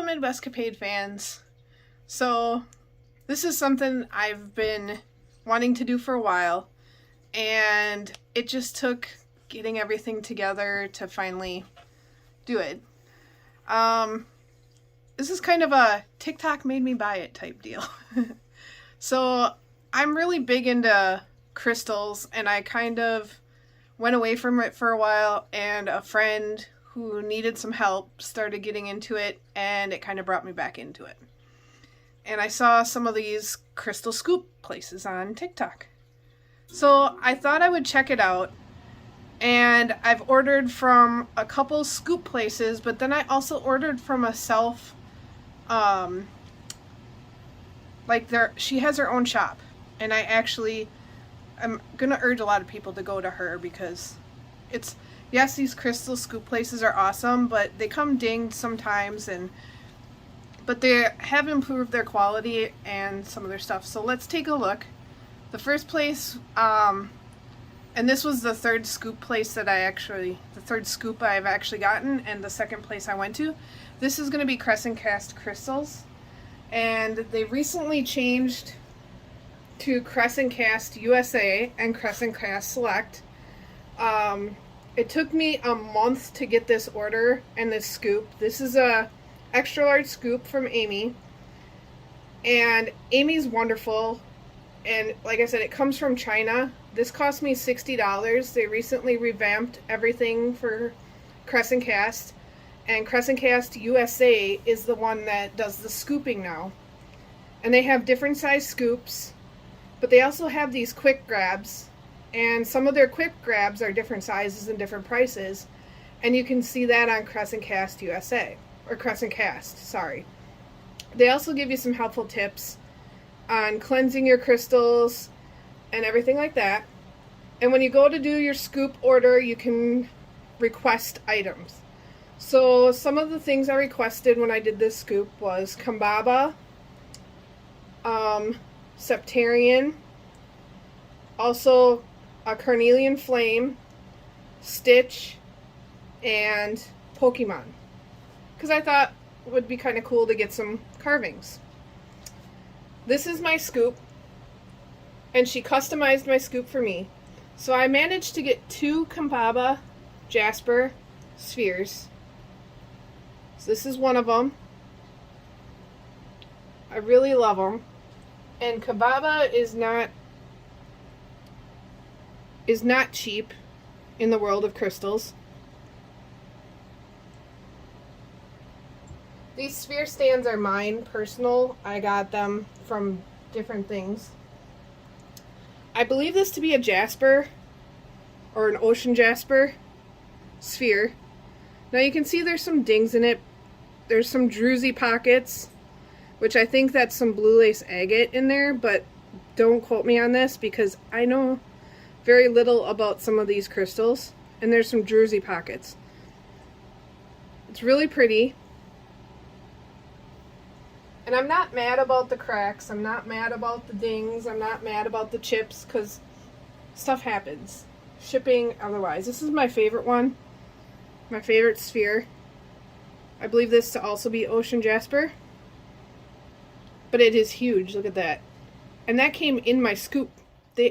MidwestCapade fans. So this is something I've been wanting to do for a while, and it just took getting everything together to finally do it. This is kind of a TikTok made me buy it type deal. So I'm really big into crystals, and I kind of went away from it for a while, and a friend who needed some help started getting into it, and it kind of brought me back into it. And I saw some of these crystal scoop places on TikTok. So I thought I would check it out, and I've ordered from a couple scoop places, but then I also ordered from a she has her own shop, and I'm gonna urge a lot of people to go to her because yes, these crystal scoop places are awesome, but they come dinged sometimes, but they have improved their quality and some of their stuff. So let's take a look. The first place, and this was the third scoop I've actually gotten, and the second place I went to. This is going to be Crescent Cast Crystals, and they recently changed to Crescent Cast USA and Crescent Cast Select. It took me a month to get this order and this scoop. This is a extra large scoop from Amy, and Amy's wonderful, and like I said, it comes from China. This cost me $60. They recently revamped everything for Crescent Cast, and Crescent Cast USA is the one that does the scooping now. And they have different size scoops, but they also have these quick grabs, and some of their quick grabs are different sizes and different prices, and you can see that on Crescent Cast USA, or Crescent Cast, sorry. They also give you some helpful tips on cleansing your crystals and everything like that. And when you go to do your scoop order, you can request items. So some of the things I requested when I did this scoop was Kambaba, Septarian, also a Carnelian Flame, Stitch, and Pokemon, because I thought it would be kind of cool to get some carvings. This is my scoop, and she customized my scoop for me. So I managed to get 2 Kambaba Jasper spheres. So this is one of them. I really love them. And Kambaba is not cheap in the world of crystals. These sphere stands are mine, personal. I got them from different things. I believe this to be a jasper, or an ocean jasper sphere. Now you can see there's some dings in it. There's some druzy pockets, which I think that's some blue lace agate in there, but don't quote me on this because I know very little about some of these crystals. And there's some druzy pockets. It's really pretty. And I'm not mad about the cracks. I'm not mad about the dings. I'm not mad about the chips, because stuff happens. Shipping, otherwise. This is my favorite one. My favorite sphere. I believe this to also be Ocean Jasper. But it is huge. Look at that. And that came in my scoop.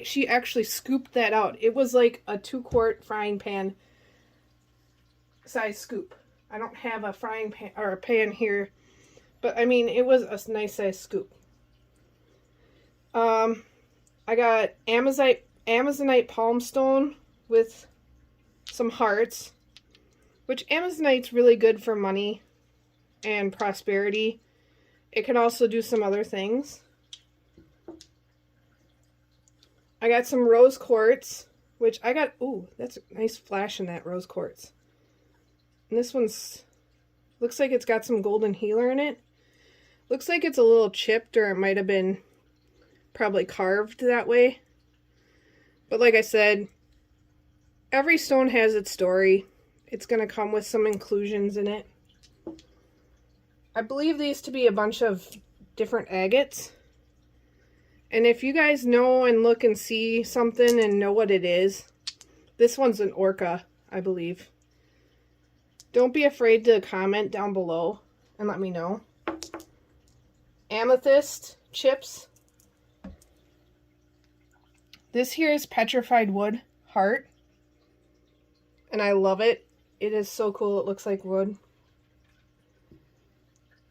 She actually scooped that out. It was like a 2-quart frying pan size scoop. I don't have a frying pan or a pan here, but I mean, it was a nice size scoop. I got Amazonite palmstone with some hearts, which Amazonite's really good for money and prosperity. It can also do some other things. I got some rose quartz, which I got, ooh, that's a nice flash in that rose quartz. And this one's, looks like it's got some golden healer in it. Looks like it's a little chipped, or it might have been probably carved that way. But like I said, every stone has its story. It's going to come with some inclusions in it. I believe these to be a bunch of different agates. And if you guys know and look and see something and know what it is, this one's an orca, I believe. Don't be afraid to comment down below. and let me know. Amethyst chips. This here is petrified wood heart, and I love it. It is so cool. It looks like wood.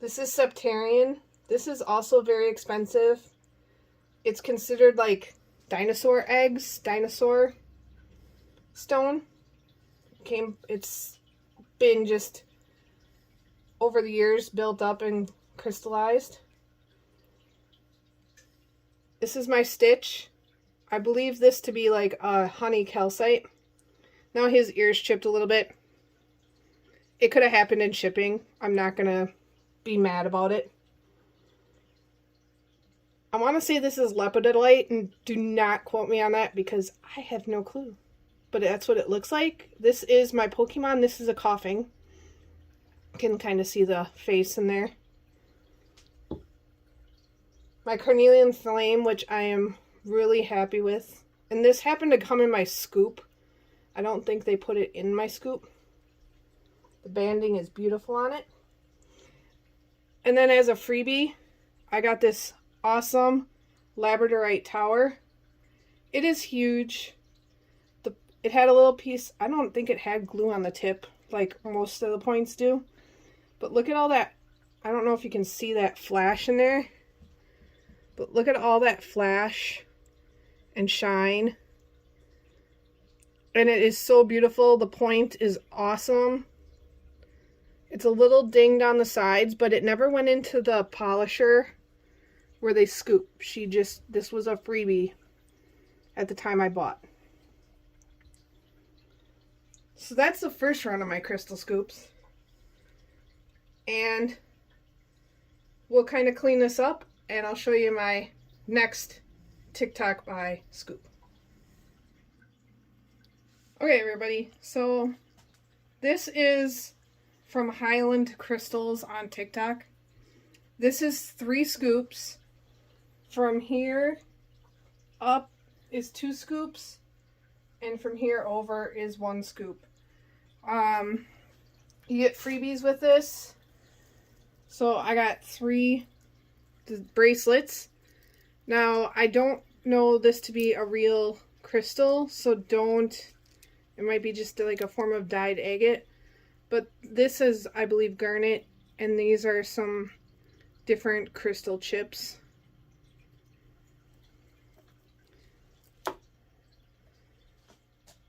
This is septarian. This is also very expensive. It's considered like dinosaur eggs, dinosaur stone. It's been just over the years built up and crystallized. This is my stitch. I believe this to be like a honey calcite. Now his ear's chipped a little bit. It could have happened in shipping. I'm not gonna be mad about it. I want to say this is lepidolite, and do not quote me on that because I have no clue. But that's what it looks like. This is my Pokemon. This is a coughing. You can kind of see the face in there. My Carnelian Flame, which I am really happy with. And this happened to come in my scoop. I don't think they put it in my scoop. The banding is beautiful on it. And then as a freebie, I got this awesome labradorite tower. It is huge. It had a little piece. I don't think it had glue on the tip like most of the points do. But look at all that. I don't know if you can see that flash in there. But look at all that flash and shine. And it is so beautiful. The point is awesome. It's a little dinged on the sides, but it never went into the polisher where they scoop. This was a freebie at the time I bought. So that's the first round of my crystal scoops. And we'll kind of clean this up and I'll show you my next TikTok buy scoop. Okay, everybody, so this is from Highland Crystals on TikTok. This is 3 scoops. From here up is 2 scoops, and from here over is 1 scoop. You get freebies with this. So I got 3 bracelets. Now, I don't know this to be a real crystal, so it might be just like a form of dyed agate. But this is, I believe, garnet, and these are some different crystal chips.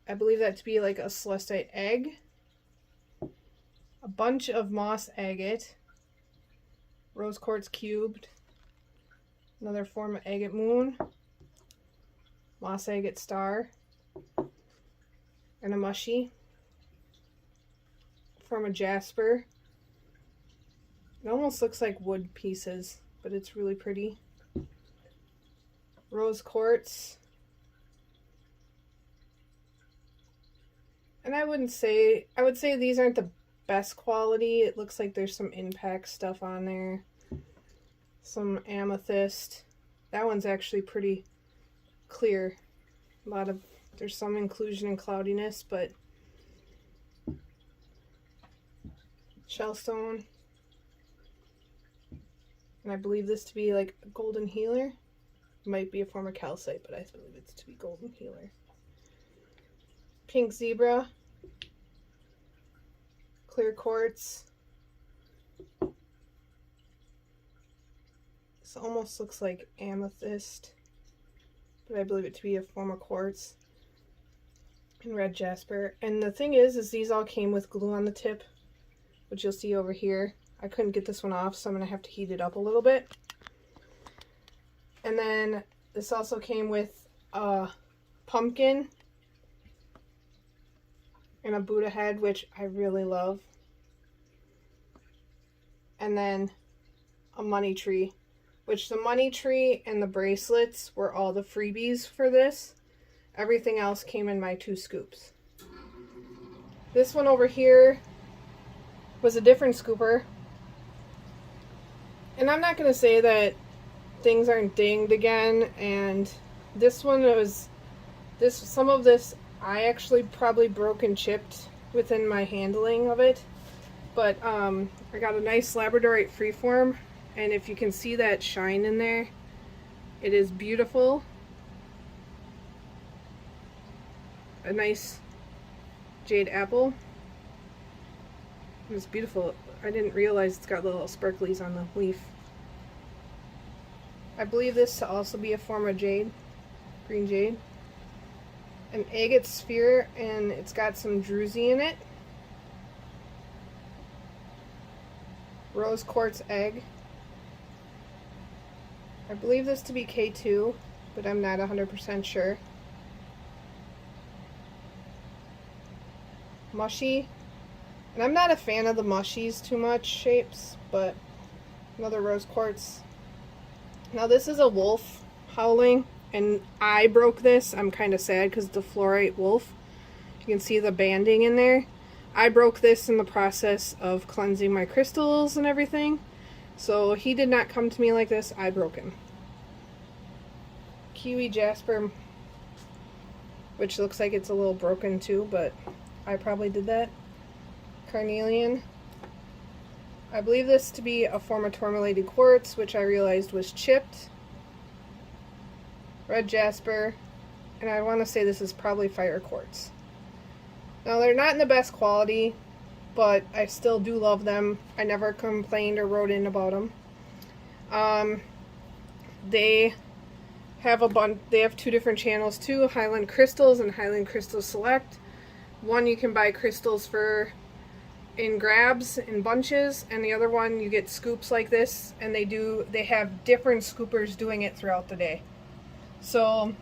I believe that to be like a celestite egg. A bunch of moss agate. Rose quartz cubed. Another form of agate moon. Moss agate star. And a mushy. From a jasper. It almost looks like wood pieces, but it's really pretty. Rose quartz. And I would say these aren't the best quality. It looks like there's some impact stuff on there. Some amethyst. That one's actually pretty clear. There's some inclusion and cloudiness, but shellstone. And I believe this to be like a golden healer. It might be a form of calcite, but I believe it's to be golden healer. Pink zebra. Clear quartz. This almost looks like amethyst, but I believe it to be a form of quartz. And red jasper. And the thing is these all came with glue on the tip, which you'll see over here. I couldn't get this one off, so I'm going to have to heat it up a little bit. And then this also came with a pumpkin and a Buddha head, which I really love. And then a money tree, which the money tree and the bracelets were all the freebies for this. Everything else came in my 2 scoops. This one over here was a different scooper. And I'm not going to say that things aren't dinged again, and this one was, some of this I actually probably broke and chipped within my handling of it. But I got a nice labradorite freeform, and if you can see that shine in there, it is beautiful. A nice jade apple. It's beautiful. I didn't realize it's got little sparklies on the leaf. I believe this to also be a form of jade, green jade. An agate sphere, and it's got some druzy in it. Rose quartz egg. I believe this to be K2, but I'm not 100% sure. Mushy. And I'm not a fan of the mushies too much shapes, but another rose quartz. Now this is a wolf howling, and I broke this. I'm kind of sad because it's a fluorite wolf. You can see the banding in there. I broke this in the process of cleansing my crystals and everything. So he did not come to me like this. I broke him. Kiwi jasper, which looks like it's a little broken too, but I probably did that. Carnelian. I believe this to be a form of tourmalated quartz, which I realized was chipped. Red jasper. And I want to say this is probably fire quartz. Now, they're not in the best quality, but I still do love them. I never complained or wrote in about them. They have two different channels too, Highland Crystals and Highland Crystals Select. One you can buy crystals for in grabs, in bunches, and the other one you get scoops like this, and they have different scoopers doing it throughout the day. So,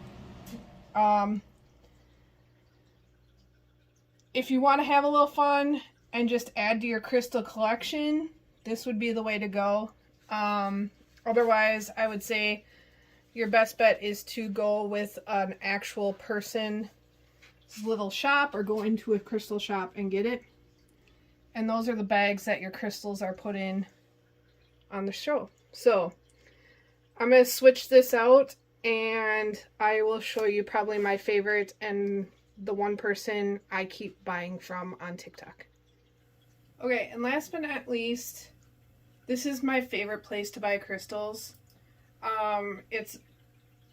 if you want to have a little fun and just add to your crystal collection, this would be the way to go. Otherwise, I would say your best bet is to go with an actual person's little shop or go into a crystal shop and get it. And those are the bags that your crystals are put in on the show. So, I'm going to switch this out and I will show you probably my favorite and the one person I keep buying from on TikTok. Okay, and last but not least, this is my favorite place to buy crystals.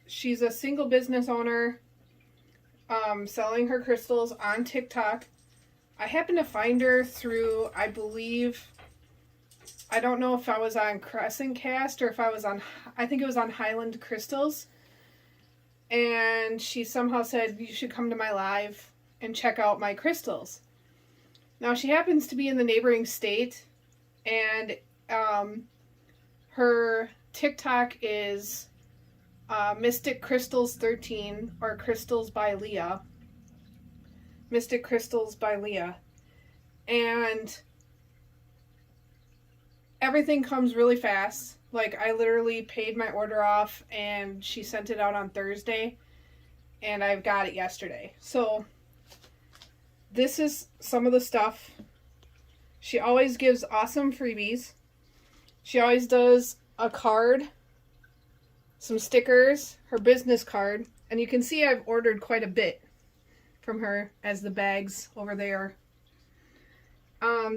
She's a single business owner, selling her crystals on TikTok. I happened to find her through, I don't know if I was on Crescent Cast or if I think it was on Highland Crystals. And she somehow said, you should come to my live and check out my crystals. Now, she happens to be in the neighboring state, and her TikTok is Mystic Crystals 13, or Crystals by Leah. Mystic Crystals by Leah. And everything comes really fast. Like, I literally paid my order off, and she sent it out on Thursday, and I've got it yesterday. So, this is some of the stuff. She always gives awesome freebies. She always does a card, some stickers, her business card, and you can see I've ordered quite a bit from her as the bags over there.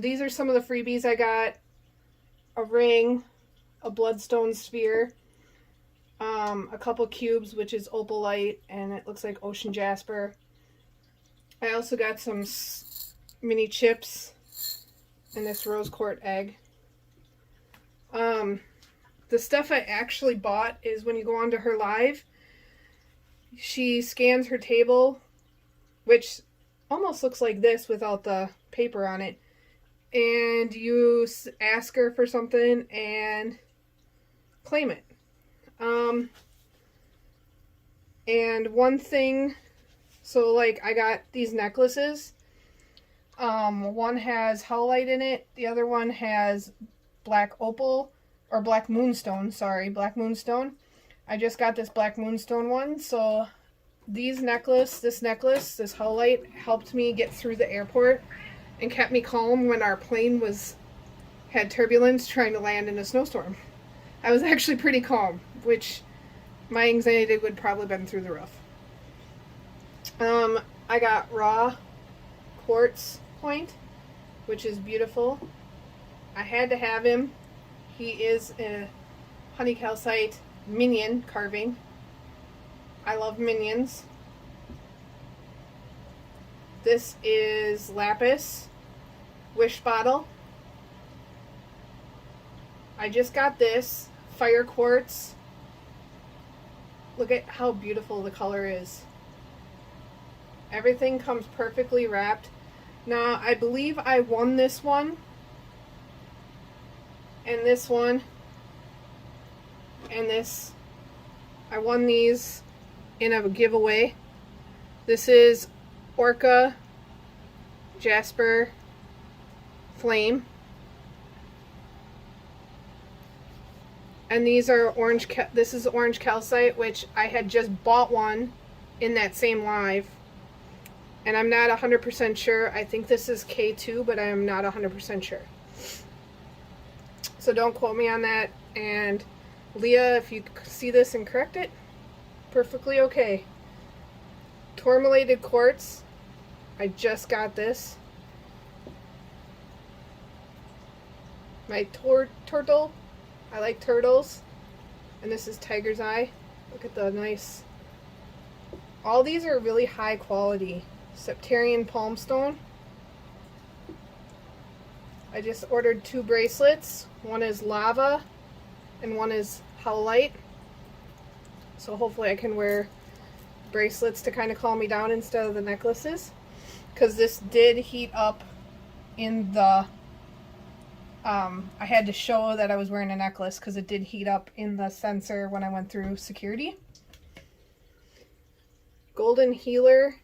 These are some of the freebies I got. A ring, a bloodstone sphere, a couple cubes, which is opalite, and it looks like ocean jasper. I also got some mini chips and this rose quartz egg. The stuff I actually bought is when you go onto her live, she scans her table, which almost looks like this without the paper on it, and you ask her for something and claim it. And one thing, so like I got these necklaces. One has howlite in it. The other one has black opal, or black moonstone, sorry, black moonstone. I just got this black moonstone one, so this necklace, this howlite helped me get through the airport and kept me calm when our plane had turbulence trying to land in a snowstorm. I was actually pretty calm, which my anxiety would probably been through the roof. I got raw quartz point, which is beautiful. I had to have him. He is a honey calcite minion carving. I love minions. This is lapis wish bottle. I just got this fire quartz. Look at how beautiful the color is. Everything comes perfectly wrapped. Now, I believe I won this one, and this one, and this. I won these in a giveaway. This is Orca Jasper Flame. And these are orange, this is orange calcite, which I had just bought one in that same live. And I'm not 100% sure. I think this is K2, but I am not 100% sure. So don't quote me on that. And Leah, if you see this and correct it, perfectly okay. Tourmalated quartz. I just got this. My turtle. I like turtles. And this is tiger's eye. Look at the nice. All these are really high quality. Septarian palm stone. I just ordered 2 bracelets. One is lava and one is howlite. So hopefully I can wear bracelets to kind of calm me down instead of the necklaces. Because this did heat up in the I had to show that I was wearing a necklace because it did heat up in the sensor when I went through security. Golden healer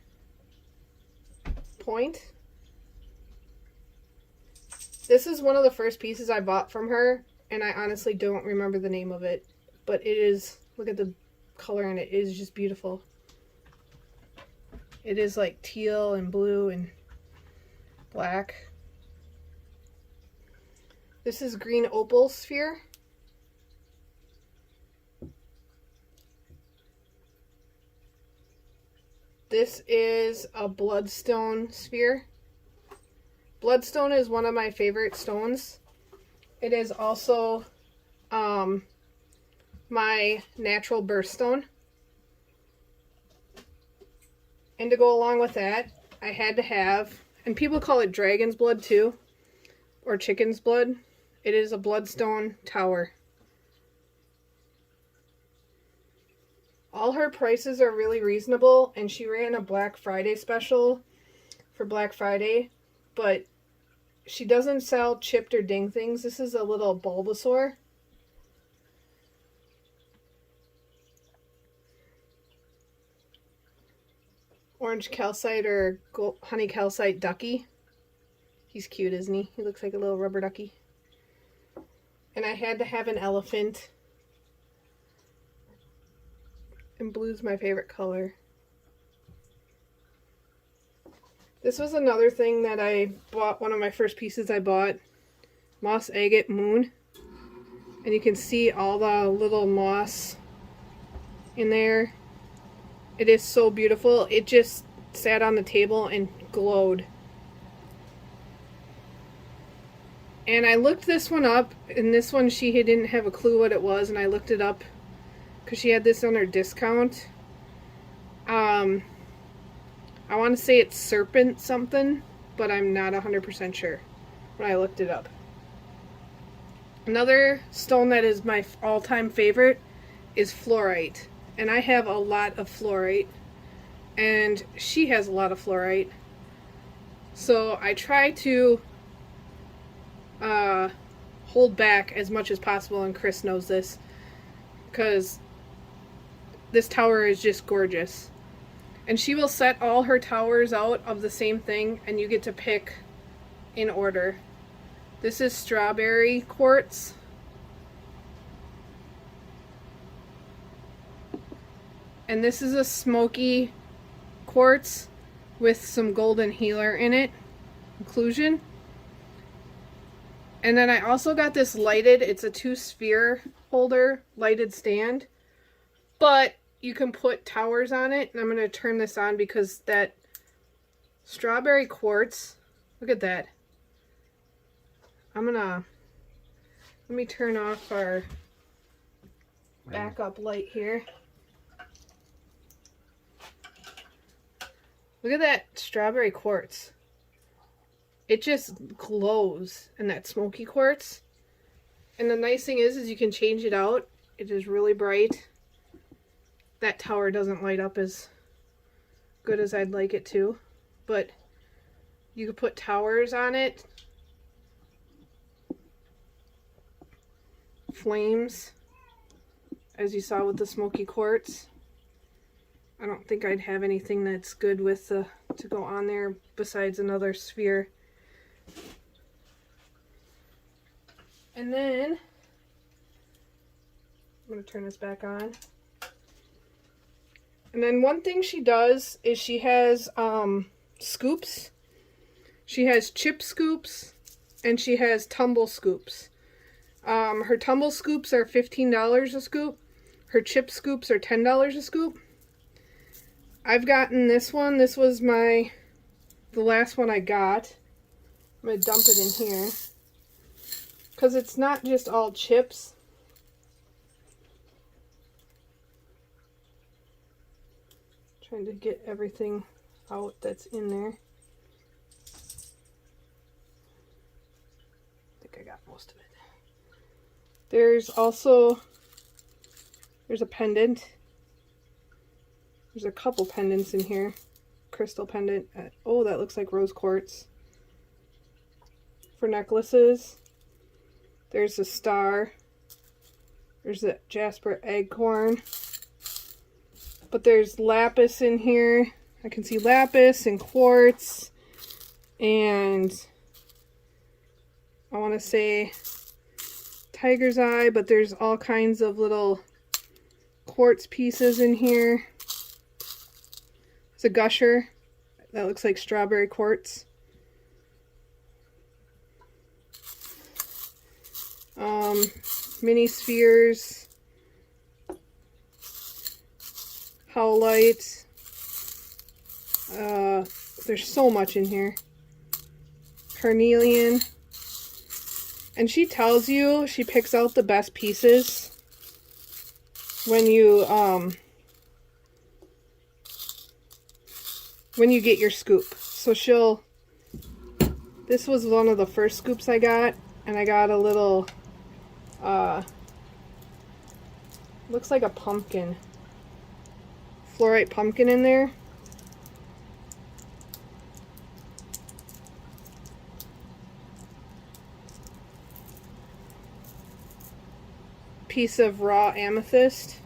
point. This is one of the first pieces I bought from her, and I honestly don't remember the name of it, but it is, look at the color in it, it is just beautiful. It is like teal and blue and black. This is green opal sphere. This is a bloodstone sphere. Bloodstone is one of my favorite stones. It is also my natural birthstone. And to go along with that, I had to have, and people call it dragon's blood too, or chicken's blood. It is a bloodstone tower. All her prices are really reasonable, and she ran a Black Friday special for Black Friday, but she doesn't sell chipped or ding things. This is a little Bulbasaur. Orange calcite or honey calcite ducky. He's cute, isn't he? He looks like a little rubber ducky. And I had to have an elephant. And blue's my favorite color. This was another thing that I bought, one of my first pieces I bought. Moss agate moon. And you can see all the little moss in there. It is so beautiful. It just sat on the table and glowed. And I looked this one up, and this one she didn't have a clue what it was, and I looked it up because she had this on her discount. I want to say it's serpent something, but I'm not 100% sure when I looked it up. Another stone that is my all-time favorite is fluorite. And I have a lot of fluorite, and she has a lot of fluorite. So I try to hold back as much as possible, and Chris knows this, because this tower is just gorgeous. And she will set all her towers out of the same thing, and you get to pick in order. This is strawberry quartz. And this is a smoky quartz with some golden healer in it, inclusion. And then I also got this lighted, it's a 2-sphere holder lighted stand, but you can put towers on it. And I'm going to turn this on because that strawberry quartz, look at that. I'm going to Let me turn off our backup light here. Look at that strawberry quartz. It just glows in that smoky quartz. And the nice thing is you can change it out. It is really bright. That tower doesn't light up as good as I'd like it to, but you could put towers on it. Flames, as you saw with the smoky quartz. I don't think I'd have anything that's good with to go on there besides another sphere. And then I'm going to turn this back on. And then one thing she does is she has scoops. She has chip scoops and she has tumble scoops. Her tumble scoops are $15 a scoop. Her chip scoops are $10 a scoop. I've gotten this one. This was the last one I got. I'm going to dump it in here. Because it's not just all chips. Trying to get everything out that's in there. I think I got most of it. There's a pendant. There's a couple pendants in here. Crystal pendant. Oh, that looks like rose quartz. For necklaces. There's a star. There's a jasper acorn. But there's lapis in here. I can see lapis and quartz. And I want to say tiger's eye, but there's all kinds of little quartz pieces in here. It's a gusher that looks like strawberry quartz. Mini spheres, howlite. There's so much in here. Carnelian. And she tells you, she picks out the best pieces when you get your scoop. So this was one of the first scoops I got, and I got a little, looks like a pumpkin, fluorite pumpkin in there. Piece of raw amethyst.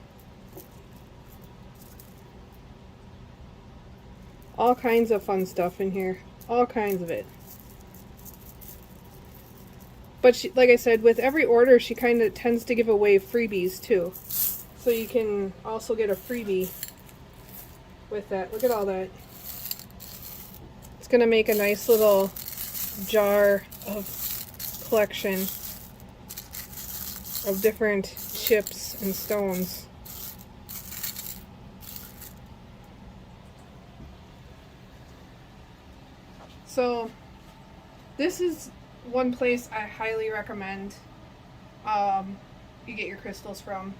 All kinds of fun stuff in here. All kinds of it. But she, like I said, with every order, she kind of tends to give away freebies too. So you can also get a freebie with that. Look at all that. It's going to make a nice little jar of collection of different chips and stones. So this is one place I highly recommend you get your crystals from.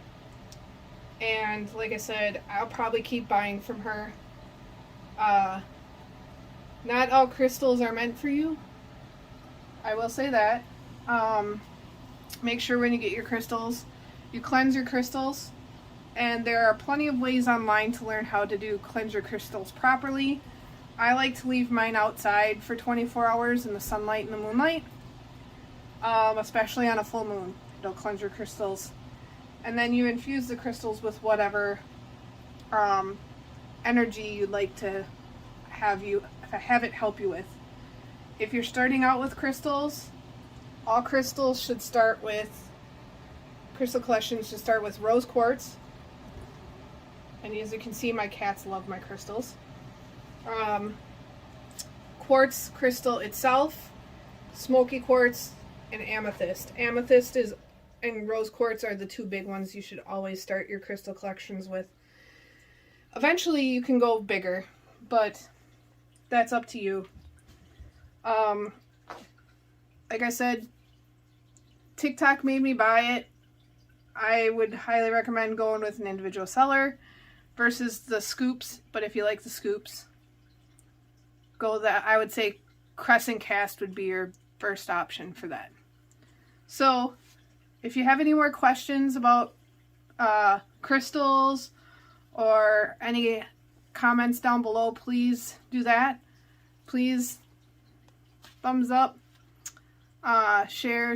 And like I said, I'll probably keep buying from her. Not all crystals are meant for you. I will say that. Make sure when you get your crystals, you cleanse your crystals. And there are plenty of ways online to learn how to cleanse your crystals properly. I like to leave mine outside for 24 hours in the sunlight and the moonlight. Especially on a full moon. It'll cleanse your crystals. And then you infuse the crystals with whatever energy you'd like to have it help you with. If you're starting out with crystals, all crystals should start with, crystal collections should start with rose quartz. And as you can see, my cats love my crystals. Quartz crystal itself, smoky quartz, and amethyst. Amethyst and rose quartz are the two big ones you should always start your crystal collections with. Eventually you can go bigger, but that's up to you. Like I said, TikTok made me buy it. I would highly recommend going with an individual seller versus the scoops. But if you like the scoops, go that. I would say Crescent Cast would be your first option for that. So if you have any more questions about crystals or any comments down below, please do that. Please thumbs up, share,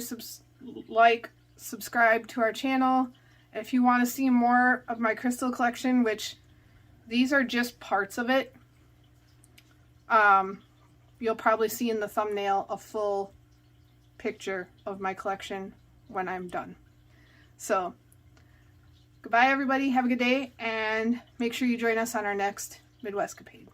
like, subscribe to our channel. If you want to see more of my crystal collection, which these are just parts of it, you'll probably see in the thumbnail a full picture of my collection when I'm done. So goodbye everybody, have a good day, and make sure you join us on our next MidwestCapade.